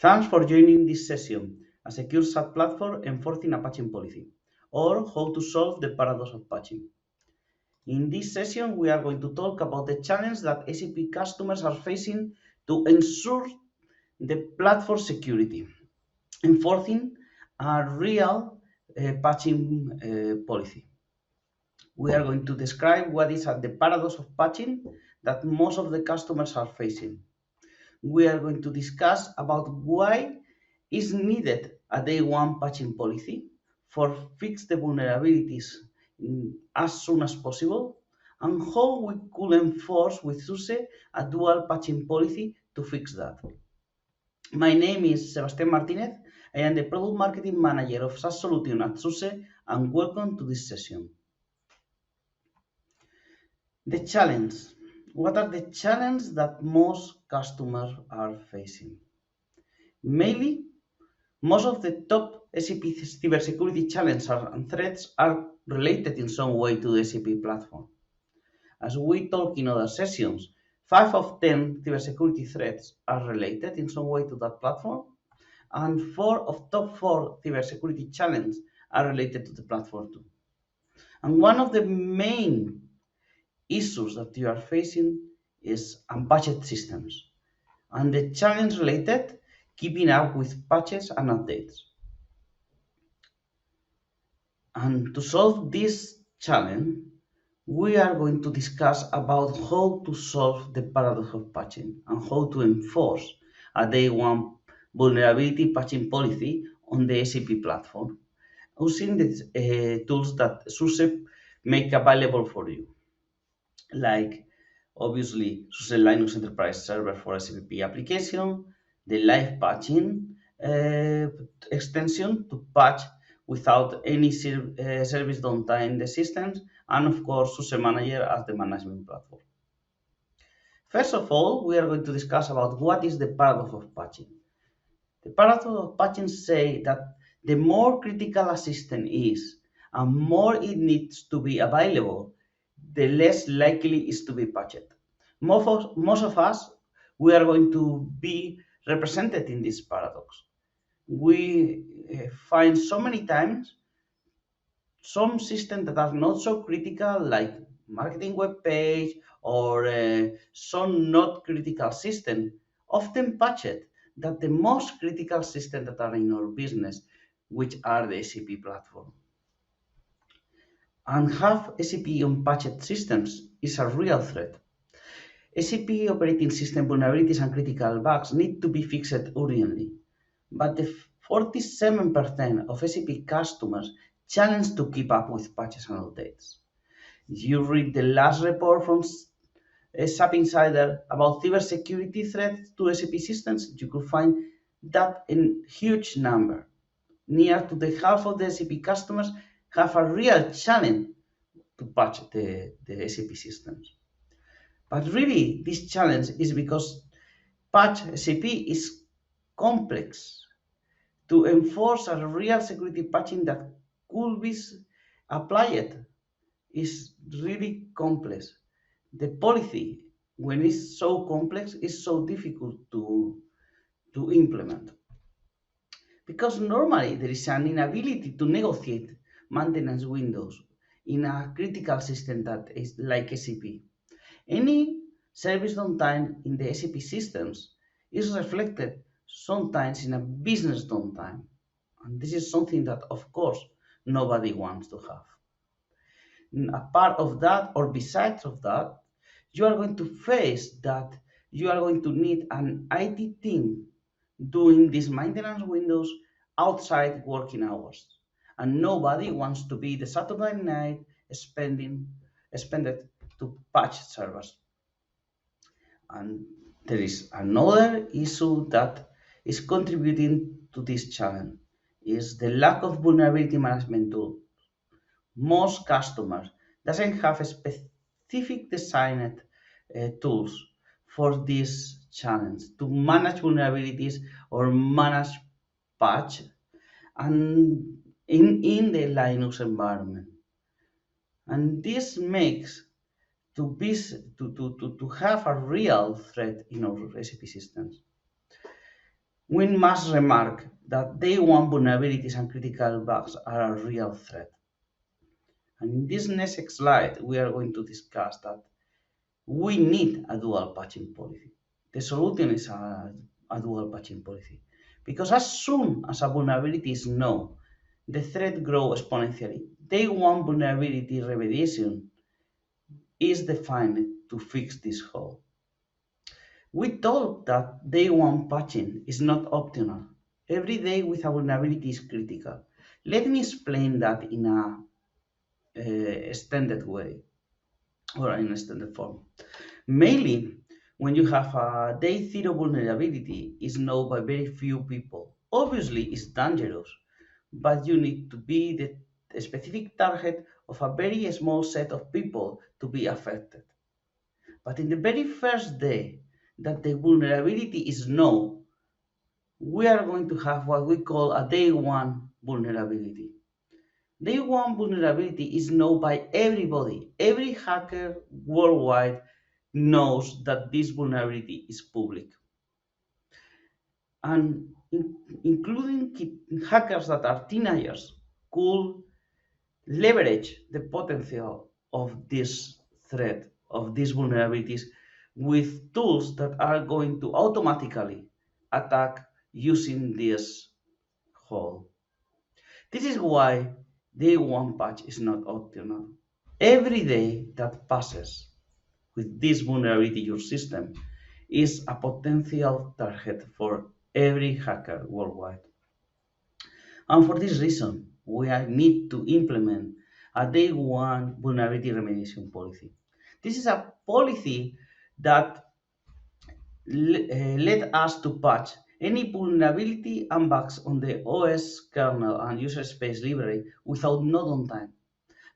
Thanks for joining this session, a secure SAP platform enforcing a patching policy, or how to solve the paradox of patching. In this session, we are going to talk about the challenge that SAP customers are facing to ensure the platform security, enforcing a real patching policy. We are going to describe what is the paradox of patching that most of the customers are facing. We are going to discuss about why is needed a day one patching policy for fix the vulnerabilities as soon as possible, and how we could enforce with SUSE a dual patching policy to fix that. My name is Sebastián Martinez. I am the Product Marketing Manager of SaaS Solution at SUSE, and welcome to this session. The challenge. What are the challenges that most customers are facing? Mainly, most of the top SAP cybersecurity challenges and threats are related in some way to the SAP platform. As we talk in other sessions, 5 of 10 cybersecurity threats are related in some way to that platform, and 4 of top 4 cybersecurity challenges are related to the platform too. And one of the main issues that you are facing is unpatched systems, and the challenge related keeping up with patches and updates. And to solve this challenge, we are going to discuss about how to solve the paradox of patching and how to enforce a day one vulnerability patching policy on the SAP platform using the tools that SUSE make available for you, like obviously SUSE Linux Enterprise Server for SAP application, the live patching extension to patch without any service downtime in the systems, and of course SUSE Manager as the management platform. First of all, we are going to discuss about what is the paradox of patching. The paradox of patching say that the more critical a system is and more it needs to be available, the less likely is to be patched. Most of us, we are going to be represented in this paradox. We find so many times some systems that are not so critical, like marketing web page or some not critical system, often patched, that the most critical system that are in our business, which are the SAP platform. And have SAP unpatched systems is a real threat. SAP operating system vulnerabilities and critical bugs need to be fixed urgently, but the 47% of SAP customers challenge to keep up with patches and updates. If you read the last report from SAP Insider about cybersecurity threats to SAP systems, you could find that in huge number. Near to the half of the SAP customers have a real challenge to patch the SAP systems. But really, this challenge is because patch SAP is complex. To enforce a real security patching that could be applied is really complex. The policy, when it's so complex, is so difficult to implement. Because normally there is an inability to negotiate maintenance windows in a critical system that is like SAP. Any service downtime in the SAP systems is reflected sometimes in a business downtime. And this is something that, of course, nobody wants to have. A part of that, or besides of that, you are going to face that you are going to need an IT team doing these maintenance windows outside working hours. And nobody wants to be the Saturday night spended to patch servers. And there is another issue that is contributing to this challenge is the lack of vulnerability management tool. Most customers doesn't have a specific designed tools for this challenge to manage vulnerabilities or manage patch and in the Linux environment. And this makes to have a real threat in our SAP systems. We must remark that day one vulnerabilities and critical bugs are a real threat. And in this next slide, we are going to discuss that we need a dual patching policy. The solution is a dual patching policy. Because as soon as a vulnerability is known, the threat grows exponentially. Day one vulnerability remediation is defined to fix this hole. We thought that day one patching is not optional. Every day with a vulnerability is critical. Let me explain that in a extended way or in extended form. Mainly, when you have a day zero vulnerability is known by very few people. Obviously, it's dangerous, but you need to be the specific target of a very small set of people to be affected. But in the very first day that the vulnerability is known, we are going to have what we call a day one vulnerability. Day one vulnerability is known by everybody. Every hacker worldwide knows that this vulnerability is public. And including hackers that are teenagers could leverage the potential of this threat, of these vulnerabilities, with tools that are going to automatically attack using this hole. This is why day one patch is not optional. Every day that passes with this vulnerability in your system is a potential target for every hacker worldwide. And for this reason, we need to implement a day one vulnerability remediation policy. This is a policy that let us to patch any vulnerability and bugs on the OS kernel and user space library without no downtime.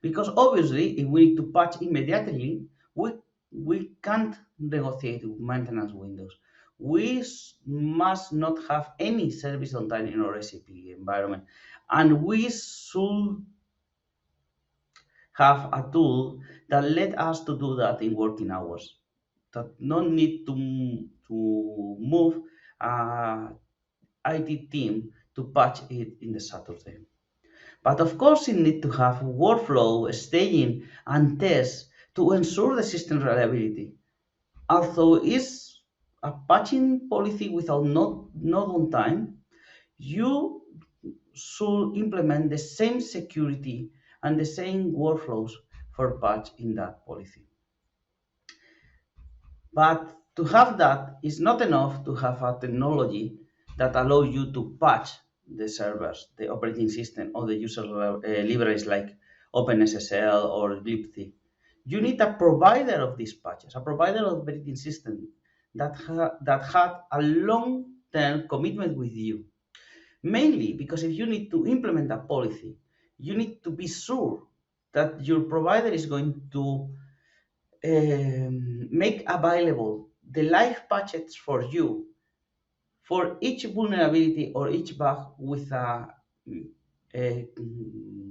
Because obviously, if we need to patch immediately, we can't negotiate with maintenance windows. We must not have any service downtime in our SAP environment, and we should have a tool that let us to do that in working hours. That no need to move IT team to patch it in the Saturday. But of course, you need to have workflow, staging, and tests to ensure the system reliability. Although it's a patching policy without no downtime, you should implement the same security and the same workflows for patch in that policy. But to have that is not enough to have a technology that allows you to patch the servers, the operating system, or the user libraries like OpenSSL or glibc. You need a provider of these patches, a provider of operating system that had a long-term commitment with you. Mainly because if you need to implement a policy, you need to be sure that your provider is going to make available the live patches for you for each vulnerability or each bug with a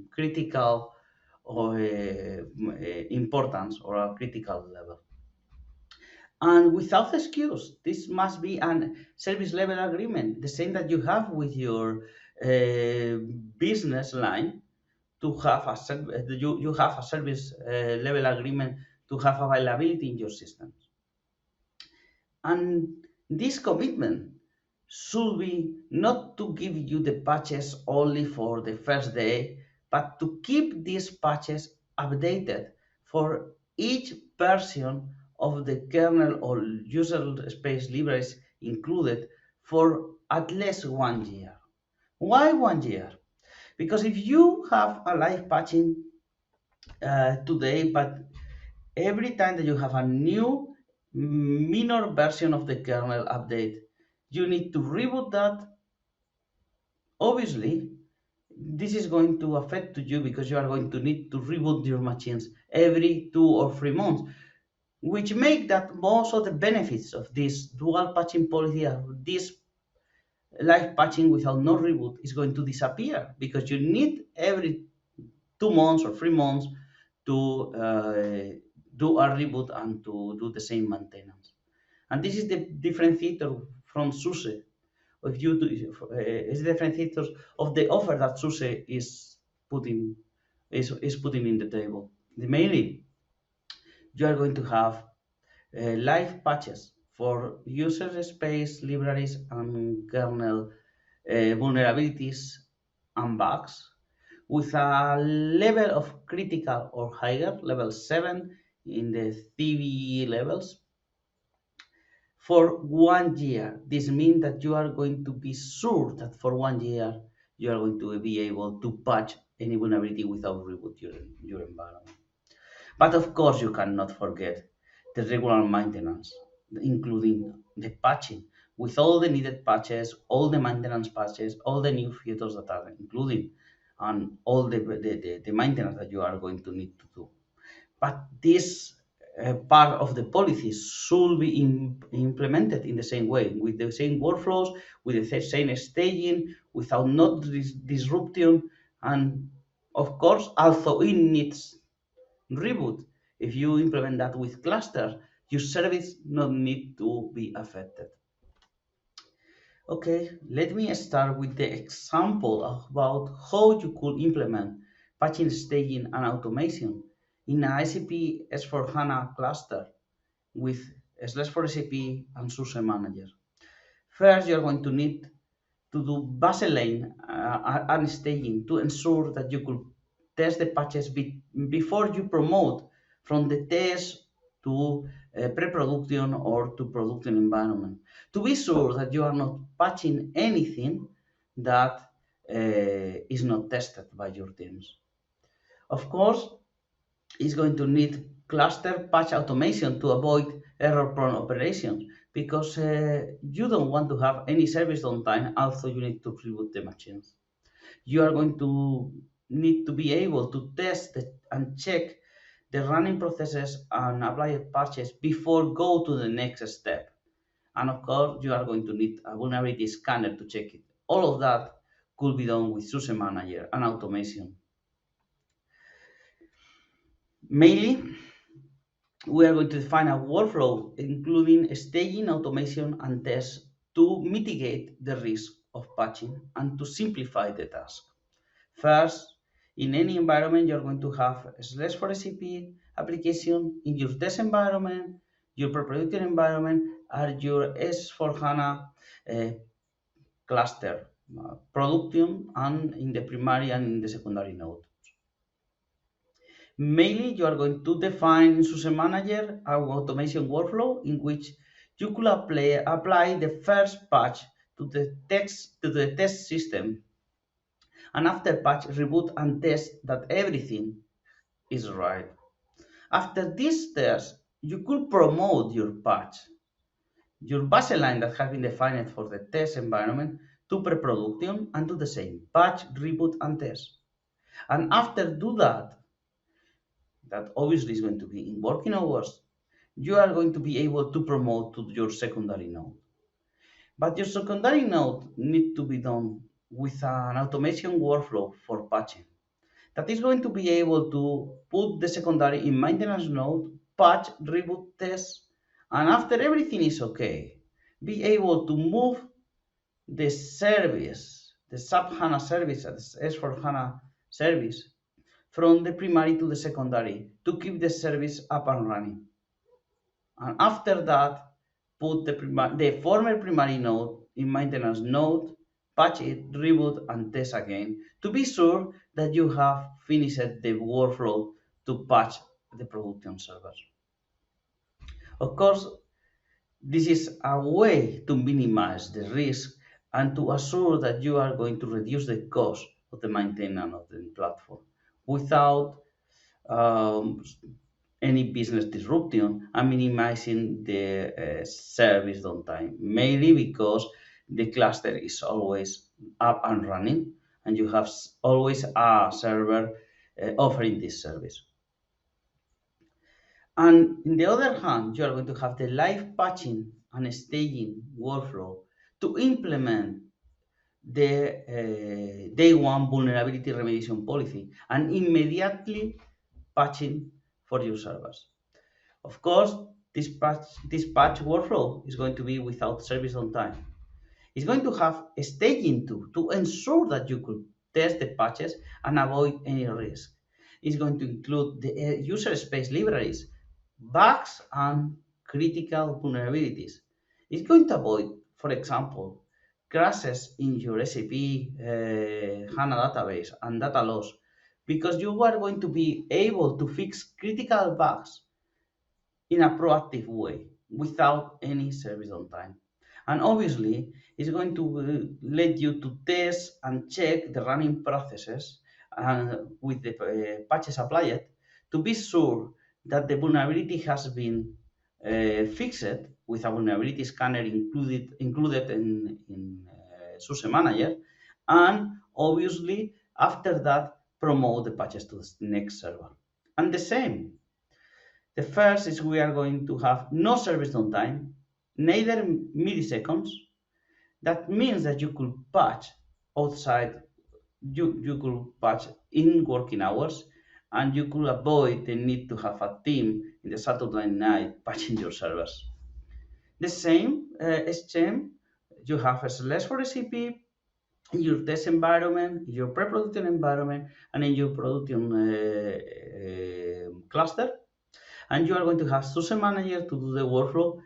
critical or importance or a critical level. And without excuse, this must be a service level agreement, the same that you have with your business line to have you have a service level agreement to have availability in your systems. And this commitment should be not to give you the patches only for the first day, but to keep these patches updated for each version of the kernel or user space libraries included for at least 1 year. Why 1 year? Because if you have a live patching today, but every time that you have a new minor version of the kernel update, you need to reboot that. Obviously, this is going to affect to you because you are going to need to reboot your machines every 2 or 3 months, which make that most of the benefits of this dual patching policy, of this live patching without no reboot, is going to disappear because you need every 2 months or 3 months to do a reboot and to do the same maintenance. And this is the differentiator from SUSE. if you do, is the differentiators of the offer that SUSE putting is putting in the table. Mainly, you are going to have live patches for user space libraries and kernel vulnerabilities and bugs with a level of critical or higher, level 7 in the TBE levels, for 1 year. This means that you are going to be sure that for 1 year you are going to be able to patch any vulnerability without reboot your environment. But of course, you cannot forget the regular maintenance, including the patching, with all the needed patches, all the maintenance patches, all the new features that are included, and all the maintenance that you are going to need to do. But this part of the policy should be implemented in the same way, with the same workflows, with the same staging, without not disruption, and of course, also it needs reboot. If you implement that with cluster, your service not need to be affected. Okay, let me start with the example about how you could implement patching, staging, and automation in a SAP S4HANA cluster with /for SAP and SUSE Manager. First, you're going to need to do baseline and staging to ensure that you could test the patches before you promote from the test to pre-production or to production environment, to be sure that you are not patching anything that is not tested by your teams. Of course, it's going to need cluster patch automation to avoid error-prone operations, because you don't want to have any service downtime. Also, you need to reboot the machines. You are going to need to be able to test and check the running processes and apply patches before go to the next step. And of course, you are going to need a vulnerability scanner to check it. All of that could be done with SUSE Manager and automation. Mainly, we are going to define a workflow including staging, automation, and tests to mitigate the risk of patching and to simplify the task. First, in any environment, you're going to have /for SAP application in your test environment, your pre-production environment, and your S4HANA cluster, production, and in the primary and in the secondary node. Mainly, you are going to define in SUSE Manager our automation workflow in which you could apply the first patch to the test system, and after patch, reboot and test that everything is right. After this test, you could promote your patch, your baseline that has been defined for the test environment, to pre-production and do the same, patch, reboot, and test. And after do that, that obviously is going to be in working hours, you are going to be able to promote to your secondary node. But your secondary node needs to be done with an automation workflow for patching that is going to be able to put the secondary in maintenance node, patch, reboot, test, and after everything is okay, be able to move the service, the SAP HANA service, the S4HANA service, from the primary to the secondary to keep the service up and running. And after that, put the former primary node in maintenance node, patch it, reboot, and test again to be sure that you have finished the workflow to patch the production server. Of course, this is a way to minimize the risk and to assure that you are going to reduce the cost of the maintenance of the platform without um, any business disruption and minimizing the service downtime, mainly because the cluster is always up and running and you have always a server offering this service. And on the other hand, you are going to have the live patching and staging workflow to implement the day one vulnerability remediation policy and immediately patching for your servers. Of course, this patch workflow is going to be without service downtime. It's going to have a staging to ensure that you could test the patches and avoid any risk. It's going to include the user space libraries, bugs, and critical vulnerabilities. It's going to avoid, for example, crashes in your SAP HANA database and data loss because you are going to be able to fix critical bugs in a proactive way without any service downtime. And obviously, it's going to let you to test and check the running processes with the patches applied to be sure that the vulnerability has been fixed with a vulnerability scanner included in SUSE Manager. And obviously, after that, promote the patches to the next server. And the same, the first is we are going to have no service downtime, neither milliseconds. That means that you could patch outside, you could patch in working hours, and you could avoid the need to have a team in the Saturday night patching your servers. The same SCM, you have a slash for SCP in your test environment, your pre-production environment, and in your production cluster. And you are going to have SUSE Manager to do the workflow,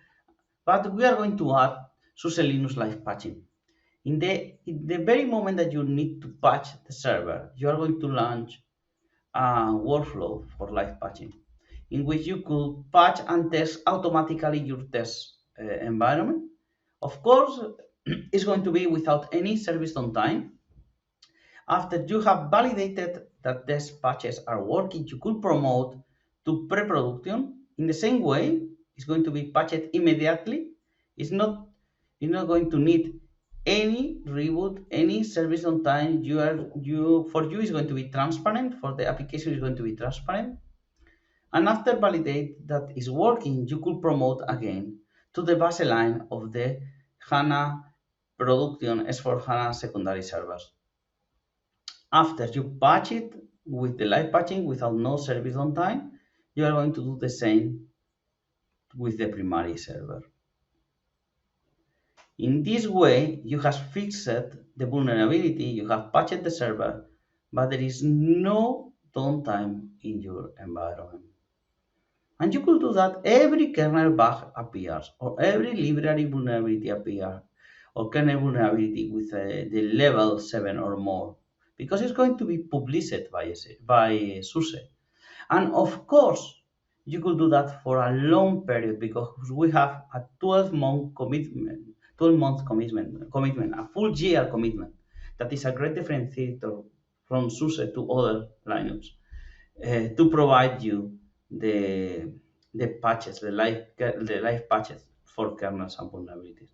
but we are going to add SUSE Linux Live Patching. In the very moment that you need to patch the server, you are going to launch a workflow for live patching, in which you could patch and test automatically your test environment. Of course, it's going to be without any service downtime. After you have validated that these patches are working, you could promote to pre-production. In the same way, it's going to be patched immediately. It's not, you're not going to need any reboot, any service on time. For you is going to be transparent. For the application is going to be transparent. And after validate that is working, you could promote again to the baseline of the HANA production S4HANA secondary servers. After you patch it with the live patching without no service downtime, you are going to do the same with the primary server. In this way, you have fixed the vulnerability, you have patched the server, but there is no downtime in your environment. And you could do that every kernel bug appears, or every library vulnerability appears, or kernel vulnerability with the level 7 or more, because it's going to be published by SUSE. And of course, you could do that for a long period because we have a 12-month commitment, a full year commitment. That is a great differentiator from SUSE to other Linux to provide you the patches, the live patches for kernels and vulnerabilities.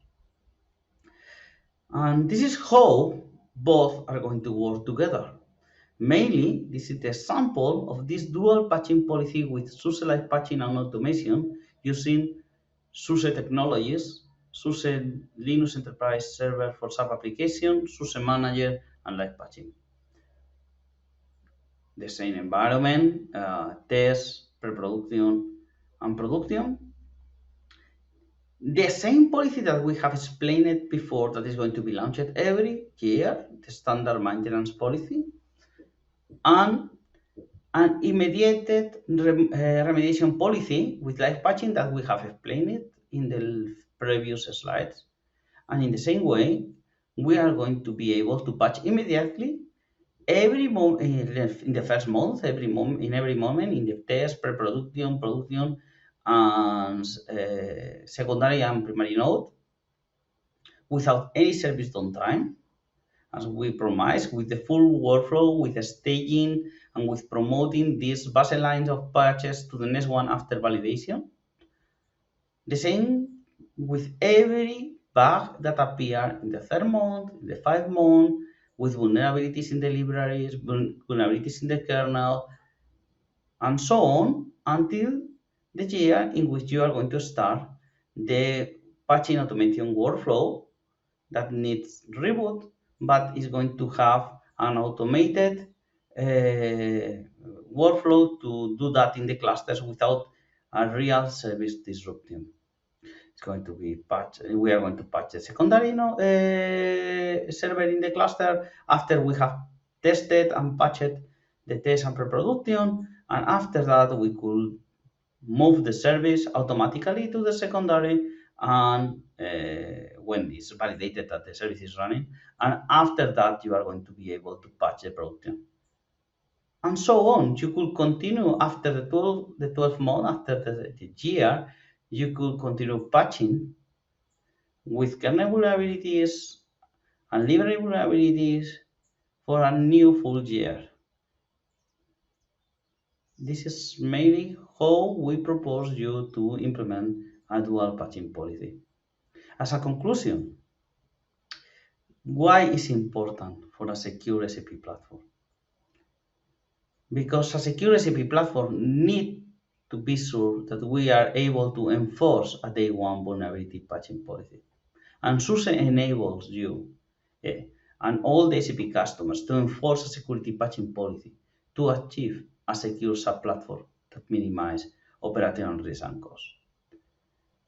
And this is how both are going to work together. Mainly, this is the sample of this dual patching policy with SUSE Live Patching and automation using SUSE technologies, SUSE Linux Enterprise Server for SAP application, SUSE Manager, and Live Patching. The same environment, test, pre-production, and production. The same policy that we have explained before that is going to be launched every year, the standard maintenance policy, and an immediate remediation policy with live patching that we have explained in the previous slides. And in the same way, we are going to be able to patch immediately every in the first month, in every moment, in the test, pre-production, production, and secondary and primary node, without any service downtime, as we promised, with the full workflow, with the staging, and with promoting these baselines of patches to the next one after validation. The same with every bug that appear in the third month, in the 5th month, with vulnerabilities in the libraries, vulnerabilities in the kernel, and so on until the year in which you are going to start the patching automation workflow that needs reboot, but is going to have an automated workflow to do that in the clusters without a real service disruption. going to be patched. We are going to patch the secondary server in the cluster after we have tested and patched the test and pre-production, and after that we could move the service automatically to the secondary, and when it's validated that the service is running, and after that you are going to be able to patch the production, and so on. You could continue after the 12 month, after the year, you could continue patching with kernel vulnerabilities and library vulnerabilities for a new full year. This is mainly how we propose you to implement a dual patching policy. As a conclusion, why is important for a secure SAP platform? Because a secure SAP platform need to be sure that we are able to enforce a day one vulnerability patching policy. And SUSE enables you and all the SAP customers to enforce a security patching policy to achieve a secure sub-platform that minimizes operational risk and cost.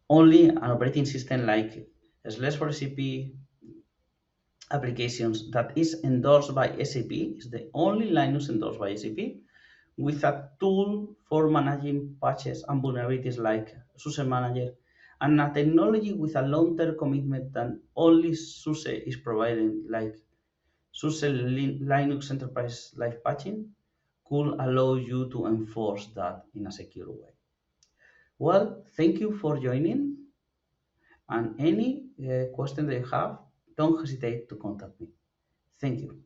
Only an operating system like slash for SAP applications that is endorsed by SAP is the only Linux endorsed by SAP with a tool for managing patches and vulnerabilities like SUSE Manager, and a technology with a long-term commitment that only SUSE is providing, like SUSE Linux Enterprise Live Patching, could allow you to enforce that in a secure way. Well, thank you for joining, and any question that you have, don't hesitate to contact me. Thank you.